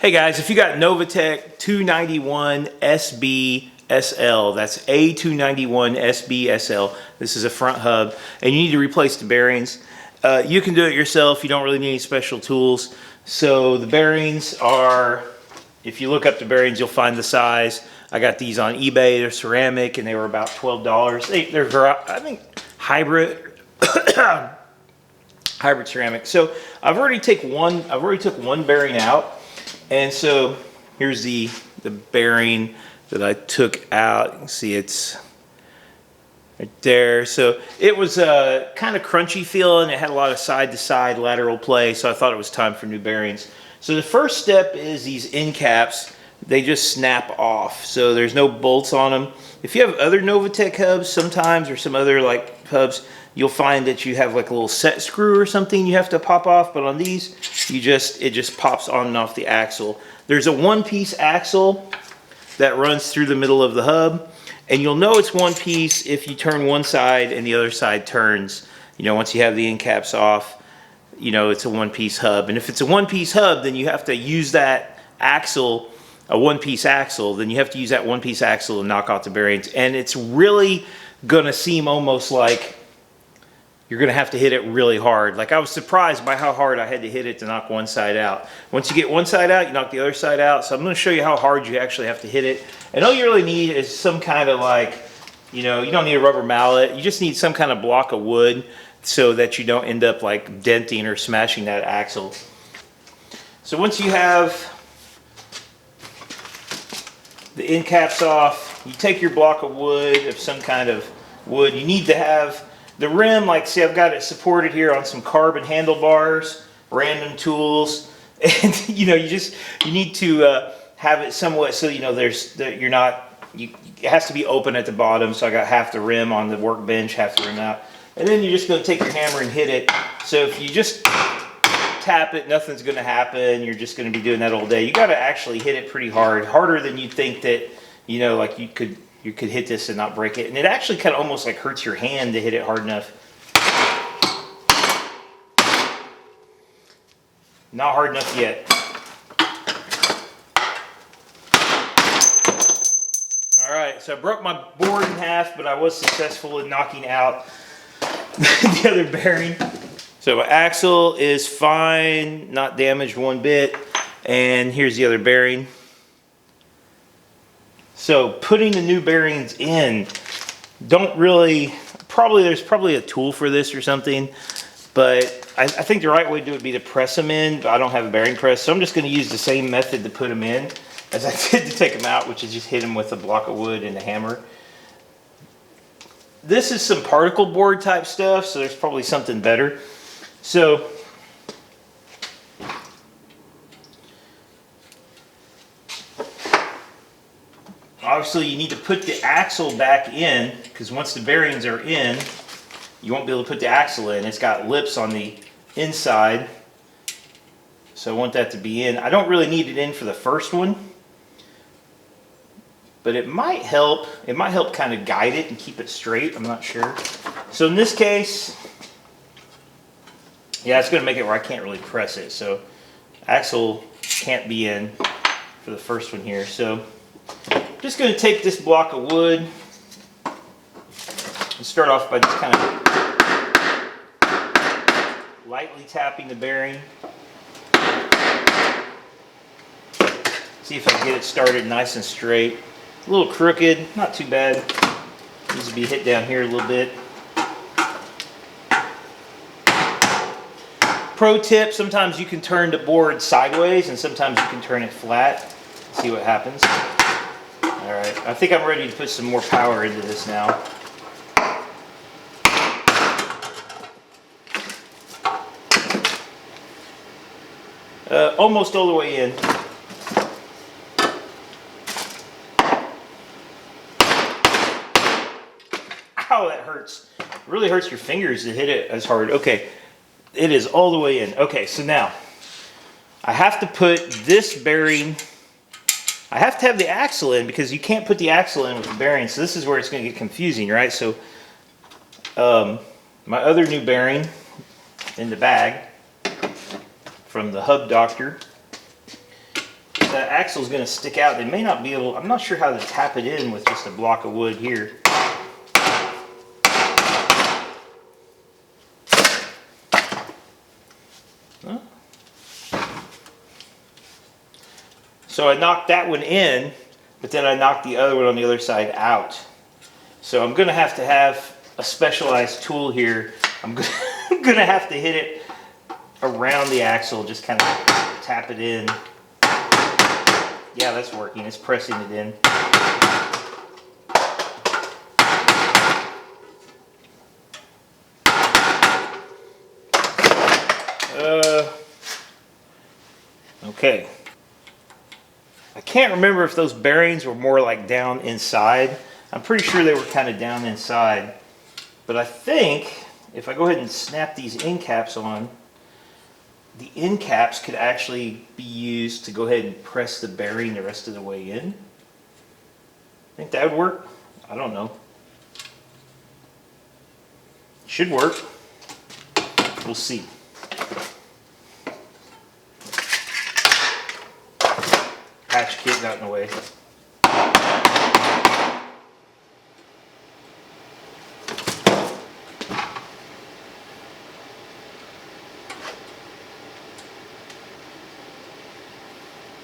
Hey guys, if you got Novatec 291sb-sl, that's a291sb-sl, this is a front hub, and you need to replace the bearings. You can do it yourself. You don't really need any special tools. So the bearings are, if you look up the bearings, you'll find the size. I got these on eBay. They're ceramic, and they were about $12. They're I think, hybrid. Hybrid ceramic. So I've already took one bearing out. And so here's the bearing that I took out. You can see it's right there. So it was kind of crunchy feeling. It had a lot of side-to-side lateral play, so I thought it was time for new bearings. So the first step is these end caps. They just snap off, so there's no bolts on them. If you have other Novatec hubs sometimes, or some other like hubs, you'll find that you have like a little set screw or something you have to pop off, but on these, it just pops on and off the axle. There's a one-piece axle that runs through the middle of the hub, and you'll know it's one piece if you turn one side and the other side turns. You know, once you have the end caps off, you know it's a one-piece hub. And if it's a one-piece hub, then you have to use that axle, a one-piece axle, then you have to use that one-piece axle to knock out the bearings. And it's really gonna seem almost like you're gonna have to hit it really hard. Like, I was surprised by how hard I had to hit it to knock one side out. Once you get one side out, you knock the other side out. So I'm gonna show you how hard you actually have to hit it. And all you really need is some kind of like, you know, you don't need a rubber mallet. You just need some kind of block of wood so that you don't end up like denting or smashing that axle. So once you have the end caps off, you take your block of wood, of some kind of wood. You need to have the rim, like, see, I've got it supported here on some carbon handlebars, random tools, and you know, you need to have it somewhat so you know it has to be open at the bottom. So I got half the rim on the workbench, half the rim out, and then you're just going to take your hammer and hit it. So if you just tap it, nothing's going to happen. You're just going to be doing that all day. You got to actually hit it pretty hard, harder than you think that, you know, like you could hit this and not break it. And it actually kind of almost like hurts your hand to hit it hard enough. Not hard enough yet. All right, so I broke my board in half, but I was successful in knocking out the other bearing. So my axle is fine, not damaged one bit. And here's the other bearing. So putting the new bearings in, there's probably a tool for this or something, but I think the right way to do it would be to press them in, but I don't have a bearing press, so I'm just going to use the same method to put them in as I did to take them out, which is just hit them with a block of wood and a hammer. This is some particle board type stuff, so there's probably something better. So obviously you need to put the axle back in, because once the bearings are in, you won't be able to put the axle in. It's got lips on the inside, so I want that to be in. I don't really need it in for the first one, but it might help. It might help kind of guide it and keep it straight. I'm not sure. So in this case, yeah, it's going to make it where I can't really press it. So axle can't be in for the first one here. So I'm just going to take this block of wood and start off by just kind of lightly tapping the bearing. See if I can get it started nice and straight. A little crooked, not too bad. Needs to be hit down here a little bit. Pro tip, sometimes you can turn the board sideways and sometimes you can turn it flat. See what happens. Alright, I think I'm ready to put some more power into this now. Almost all the way in. Ow, that hurts. It really hurts your fingers to hit it as hard. Okay. It is all the way in. Okay, so now I have to put this bearing, I have to have the axle in because you can't put the axle in with the bearing. So this is where it's going to get confusing, right? So my other new bearing in the bag from the hub doctor the axle is going to stick out. They may not be able, I'm not sure how to tap it in with just a block of wood here. Huh? So I knocked that one in, but then I knocked the other one on the other side out. So I'm going to have a specialized tool here. I'm going to have to hit it around the axle, just kind of tap it in. Yeah, that's working. It's pressing it in. Okay. I can't remember if those bearings were more like down inside. I'm pretty sure they were kind of down inside. But I think if I go ahead and snap these end caps on, the end caps could actually be used to go ahead and press the bearing the rest of the way in. Think that would work? I don't know. Should work. We'll see. Hatch kit got in the way.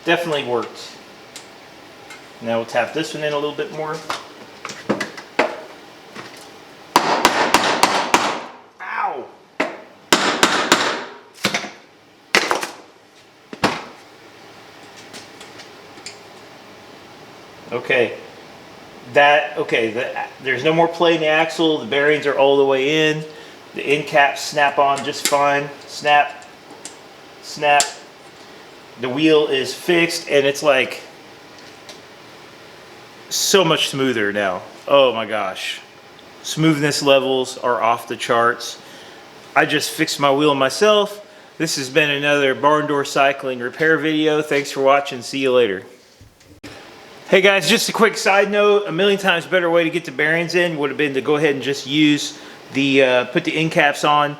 Definitely worked. Now we'll tap this one in a little bit more. Ow! Okay. There's no more play in the axle. The bearings are all the way in. The end caps snap on just fine. Snap. Snap. The wheel is fixed, and it's like so much smoother now. Oh my gosh. Smoothness levels are off the charts. I just fixed my wheel myself. This has been another barn door cycling repair video. Thanks for watching. See you later. Hey guys, just a quick side note. A million times better way to get the bearings in would have been to go ahead and just use the, put the end caps on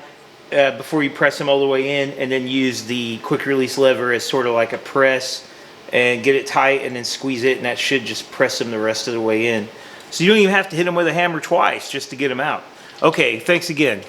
before you press them all the way in, and then use the quick release lever as sort of like a press and get it tight and then squeeze it, and that should just press them the rest of the way in. So you don't even have to hit them with a hammer twice just to get them out. Okay, thanks again.